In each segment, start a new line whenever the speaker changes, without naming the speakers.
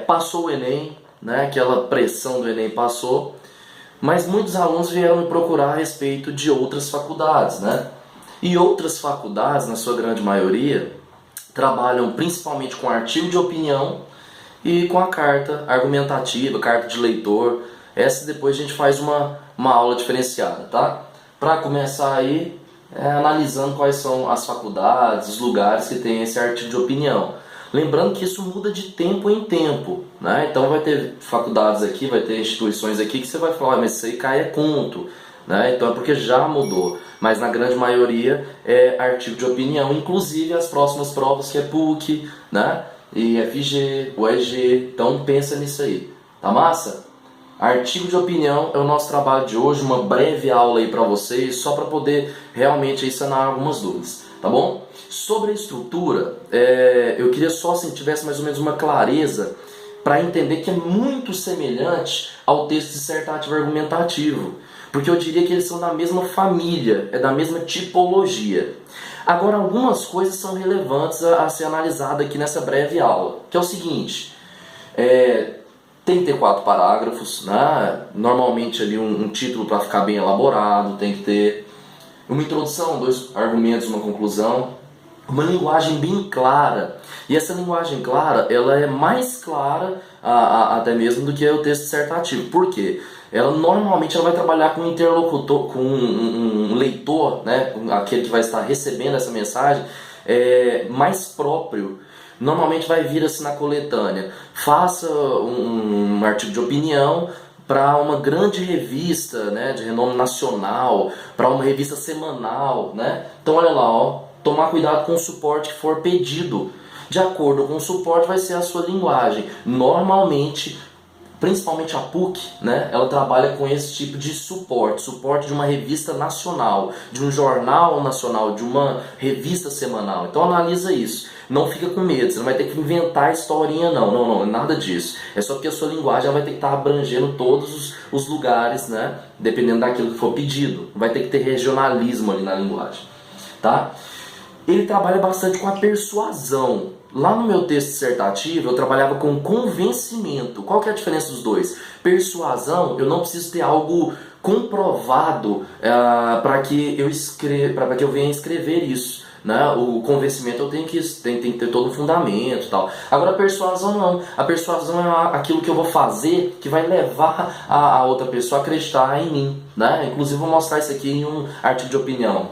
passou o Enem, né? Aquela pressão do Enem passou, mas muitos alunos vieram me procurar a respeito de outras faculdades, né? E outras faculdades, na sua grande maioria, trabalham principalmente com artigo de opinião e com a carta argumentativa, carta de leitor. Essa depois a gente faz uma aula diferenciada, tá? Para começar aí, analisando quais são as faculdades, os lugares que tem esse artigo de opinião. Lembrando que isso muda de tempo em tempo, né? Então vai ter faculdades aqui, vai ter instituições aqui que você vai falar, mas isso aí cai conto, né? Então é porque já mudou, mas na grande maioria é artigo de opinião, inclusive as próximas provas que é PUC, né? E FG, UEG, então pensa nisso aí, tá massa? Artigo de opinião é o nosso trabalho de hoje, uma breve aula aí para vocês, só para poder realmente aí sanar algumas dúvidas, tá bom? Sobre a estrutura, eu queria só se tivesse mais ou menos uma clareza para entender que é muito semelhante ao texto dissertativo argumentativo, porque eu diria que eles são da mesma família, da mesma tipologia. Agora, algumas coisas são relevantes a ser analisadas aqui nessa breve aula, que é o seguinte: tem que ter 4 parágrafos, né? Normalmente ali um título para ficar bem elaborado, tem que ter uma introdução, 2 argumentos, uma conclusão, uma linguagem bem clara. E essa linguagem clara, ela é mais clara até mesmo do que o texto dissertativo. Por quê? Ela normalmente vai trabalhar com um interlocutor, com um leitor, né? Aquele que vai estar recebendo essa mensagem, mais próprio. Normalmente vai vir assim na coletânea: faça um artigo de opinião para uma grande revista, né, de renome nacional, para uma revista semanal, né? Então olha lá, ó, tomar cuidado com o suporte que for pedido. De acordo com o suporte vai ser a sua linguagem. Normalmente, principalmente a PUC, né, ela trabalha com esse tipo de suporte de uma revista nacional, de um jornal nacional, de uma revista semanal. Então analisa isso. Não fica com medo, você não vai ter que inventar historinha não, nada disso. É só porque a sua linguagem ela vai ter que estar abrangendo todos os lugares, né, dependendo daquilo que for pedido. Vai ter que ter regionalismo ali na linguagem, tá? Ele trabalha bastante com a persuasão. Lá no meu texto dissertativo eu trabalhava com convencimento. Qual que é a diferença dos dois? Persuasão, eu não preciso ter algo comprovado para que eu venha escrever isso, né? O convencimento eu tenho que ter todo um fundamento e tal. Agora a persuasão não. A persuasão é aquilo que eu vou fazer que vai levar a outra pessoa a acreditar em mim, né? Inclusive vou mostrar isso aqui em um artigo de opinião.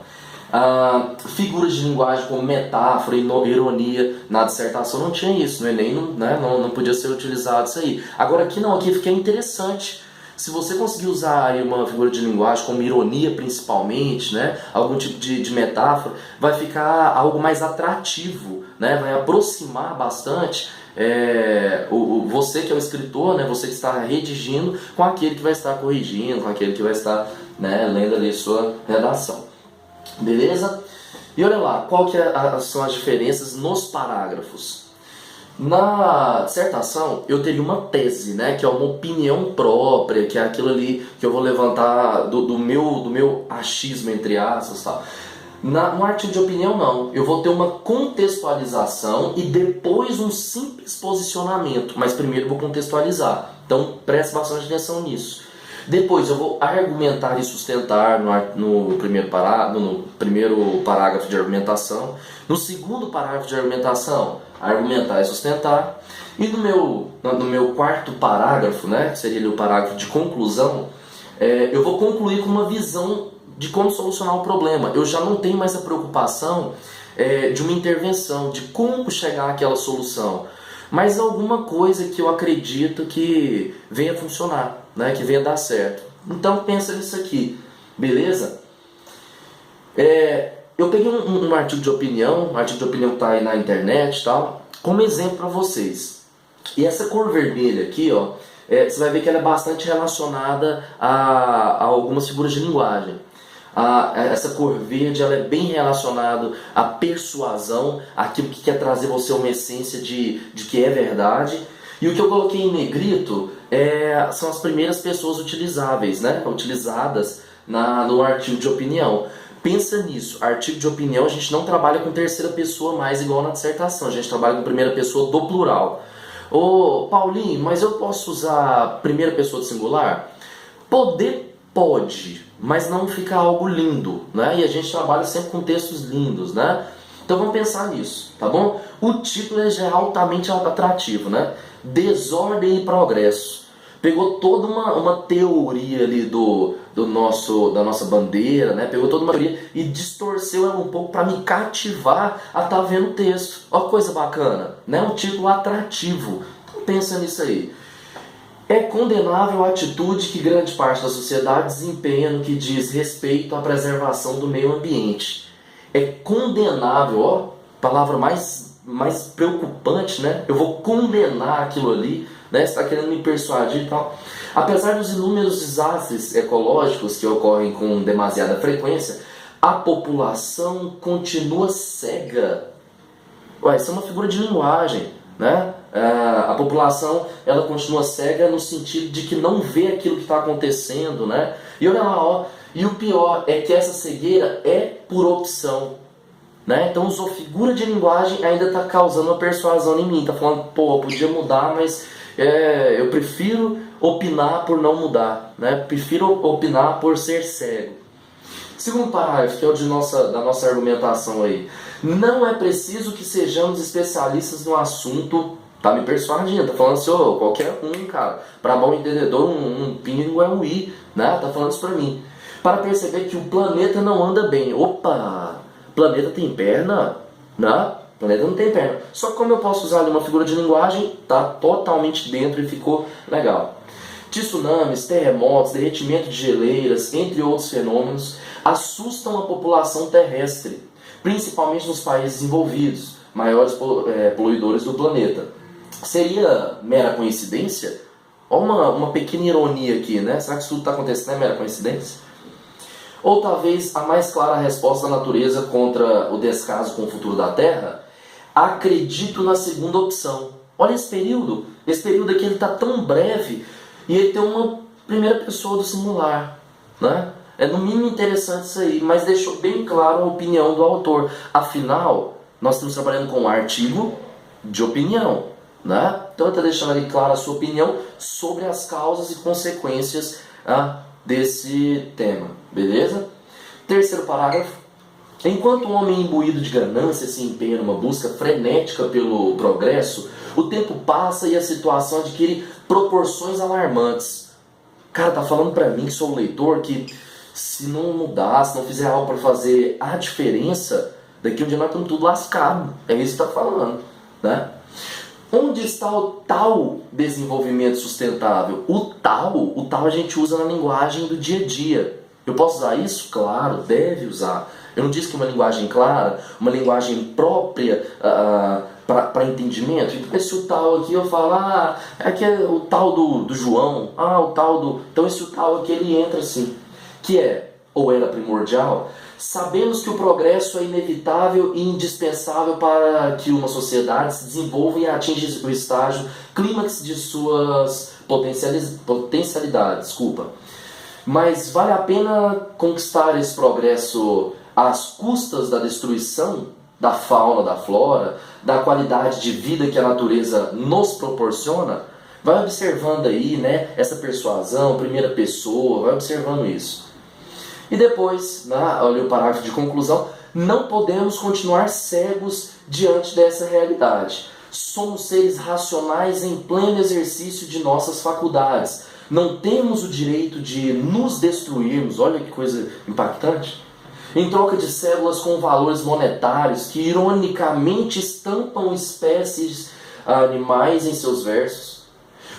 Figuras de linguagem como metáfora, ironia, na dissertação não tinha isso, no Enem não podia ser utilizado isso aí. Agora aqui não, aqui fica interessante. Se você conseguir usar aí uma figura de linguagem como ironia principalmente, né, algum tipo de metáfora, vai ficar algo mais atrativo, né, vai aproximar bastante você que é o escritor, né, você que está redigindo, com aquele que vai estar corrigindo, com aquele que vai estar, né, lendo ali sua redação. Beleza? E olha lá, qual que são as diferenças nos parágrafos. Na dissertação eu teria uma tese, né, que é uma opinião própria, que é aquilo ali que eu vou levantar do meu achismo, entre aspas, tal. No artigo de opinião não, eu vou ter uma contextualização e depois um simples posicionamento, mas primeiro eu vou contextualizar, então preste bastante atenção nisso. Depois eu vou argumentar e sustentar no primeiro parágrafo de argumentação. No segundo parágrafo de argumentação, argumentar e sustentar. E no meu quarto parágrafo, né, que seria ali o parágrafo de conclusão, eu vou concluir com uma visão de como solucionar o problema. Eu já não tenho mais a preocupação de uma intervenção, de como chegar àquela solução, mas alguma coisa que eu acredito que venha funcionar, né, que venha dar certo. Então pensa nisso aqui, beleza? Eu peguei um artigo de opinião, que está aí na internet, tal, como exemplo para vocês. E essa cor vermelha aqui, ó, você vai ver que ela é bastante relacionada a algumas figuras de linguagem. Essa cor verde ela é bem relacionada à persuasão, aquilo que quer trazer você uma essência de que é verdade. E o que eu coloquei em negrito são as primeiras pessoas utilizáveis, né? Utilizadas no artigo de opinião. Pensa nisso, artigo de opinião a gente não trabalha com terceira pessoa mais igual na dissertação, a gente trabalha com primeira pessoa do plural. Ô, Paulinho, mas eu posso usar a primeira pessoa do singular? Poder pode, mas não fica algo lindo, né? E a gente trabalha sempre com textos lindos, né? Então vamos pensar nisso, tá bom? O título já é altamente atrativo, né? Desordem e progresso. Pegou toda uma teoria ali da nossa bandeira, né? Pegou toda uma teoria e distorceu ela um pouco para me cativar a estar vendo o texto. Olha que coisa bacana, né? Um título atrativo. Então pensa nisso aí. É condenável a atitude que grande parte da sociedade desempenha no que diz respeito à preservação do meio ambiente. É condenável, ó, palavra mais preocupante, né? Eu vou condenar aquilo ali, né? Você está querendo me persuadir e tal. Apesar dos inúmeros desastres ecológicos que ocorrem com demasiada frequência, a população continua cega. Ué, isso é uma figura de linguagem, né? A população ela continua cega no sentido de que não vê aquilo que está acontecendo, né? E olha lá, ó, e o pior é que essa cegueira é por opção, né? Então usou figura de linguagem ainda está causando uma persuasão em mim, está falando, pô, podia mudar, mas eu prefiro opinar por não mudar, né? Prefiro opinar por ser cego. Segundo parágrafo, que é o da nossa argumentação aí. Não é preciso que sejamos especialistas no assunto. Tá me persuadindo, tá falando assim, oh, qualquer um, cara. Para bom entendedor, um pingo é um i, né? Tá falando isso pra mim. Para perceber que o planeta não anda bem. Opa! Planeta tem perna? Né? Planeta não tem perna. Só que como eu posso usar ali uma figura de linguagem, tá totalmente dentro e ficou legal. Tsunamis, terremotos, derretimento de geleiras, entre outros fenômenos, assustam a população terrestre, principalmente nos países desenvolvidos, maiores poluidores do planeta. Seria mera coincidência? Olha uma pequena ironia aqui, né? Será que isso tudo está acontecendo? É mera coincidência? Ou talvez a mais clara resposta da natureza contra o descaso com o futuro da Terra? Acredito na segunda opção. Olha esse período aqui ele está tão breve e ele tem uma primeira pessoa do singular, né? É no mínimo interessante isso aí, mas deixou bem claro a opinião do autor. Afinal, nós estamos trabalhando com um artigo de opinião, né? Então está deixando ali clara a sua opinião sobre as causas e consequências desse tema, beleza? Terceiro parágrafo. Enquanto o homem imbuído de ganância se empenha numa busca frenética pelo progresso, o tempo passa e a situação adquire proporções alarmantes. Cara, tá falando pra mim, que sou um leitor, que se não mudar, se não fizer algo para fazer a diferença, daqui um dia nós estamos tudo lascado. É isso que está falando, né? Onde está o tal desenvolvimento sustentável? O tal a gente usa na linguagem do dia a dia. Eu posso usar isso? Claro, deve usar. Eu não disse que uma linguagem clara, uma linguagem própria para entendimento. Então esse o tal aqui eu falo, é que é o tal do João, o tal do... Então esse o tal aqui ele entra assim, que é, ou era primordial. Sabemos que o progresso é inevitável e indispensável para que uma sociedade se desenvolva e atinja o estágio clímax de suas potencialidades. Mas vale a pena conquistar esse progresso às custas da destruição da fauna, da flora, da qualidade de vida que a natureza nos proporciona? Vai observando aí, né, essa persuasão, primeira pessoa, vai observando isso. E depois, olha o parágrafo de conclusão, não podemos continuar cegos diante dessa realidade. Somos seres racionais em pleno exercício de nossas faculdades. Não temos o direito de nos destruirmos, olha que coisa impactante, em troca de células com valores monetários que ironicamente estampam espécies animais em seus versos.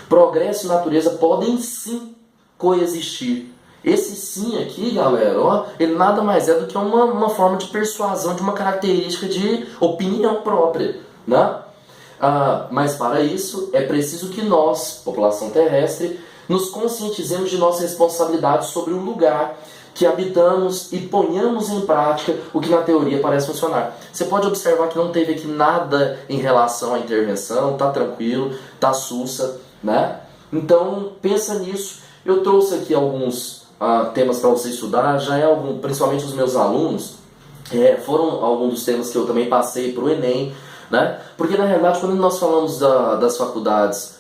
Progresso e natureza podem sim coexistir. Esse sim aqui, galera, ele nada mais é do que uma forma de persuasão de uma característica de opinião própria, né? Mas para isso é preciso que nós, população terrestre, nos conscientizemos de nossa responsabilidade sobre o lugar que habitamos e ponhamos em prática o que na teoria parece funcionar. Você pode observar que não teve aqui nada em relação à intervenção, tá tranquilo, tá sussa, né? Então pensa nisso. Eu trouxe aqui alguns temas para você estudar, principalmente os meus alunos, foram alguns dos temas que eu também passei para o Enem, né? Porque na realidade, quando nós falamos das faculdades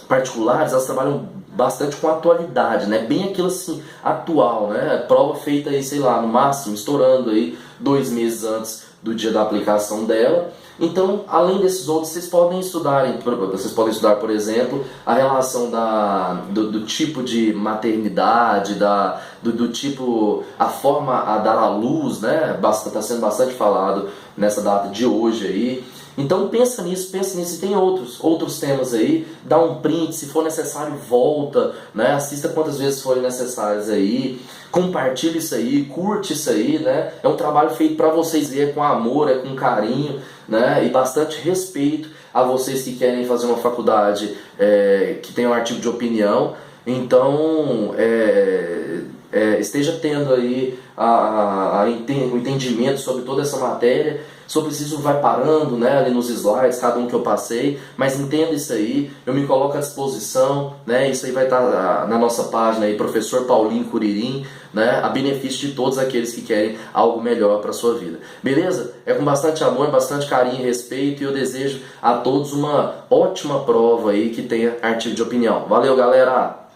particulares, elas trabalham bastante com atualidade, né? Bem aquilo assim, atual, né? Prova feita aí, sei lá, no máximo, estourando aí 2 meses antes do dia da aplicação dela. Então, além desses outros, vocês podem estudar, por exemplo, a relação do tipo de maternidade, do tipo, a forma a dar à luz, né? Está sendo bastante falado nessa data de hoje aí. Então pensa nisso, e tem outros temas aí, dá um print, se for necessário volta, né? Assista quantas vezes forem necessárias aí, compartilha isso aí, curte isso aí, né? É um trabalho feito para vocês verem com amor, com carinho, né? E bastante respeito a vocês que querem fazer uma faculdade que tem um artigo de opinião. Então, esteja tendo aí o entendimento sobre toda essa matéria. Se eu preciso, vai parando, né, ali nos slides, cada um que eu passei, mas entenda isso aí, eu me coloco à disposição, né, isso aí vai estar na nossa página aí, Professor Paulinho Curirim, né, a benefício de todos aqueles que querem algo melhor para a sua vida. Beleza? É com bastante amor, bastante carinho e respeito, e eu desejo a todos uma ótima prova aí que tenha artigo de opinião. Valeu, galera!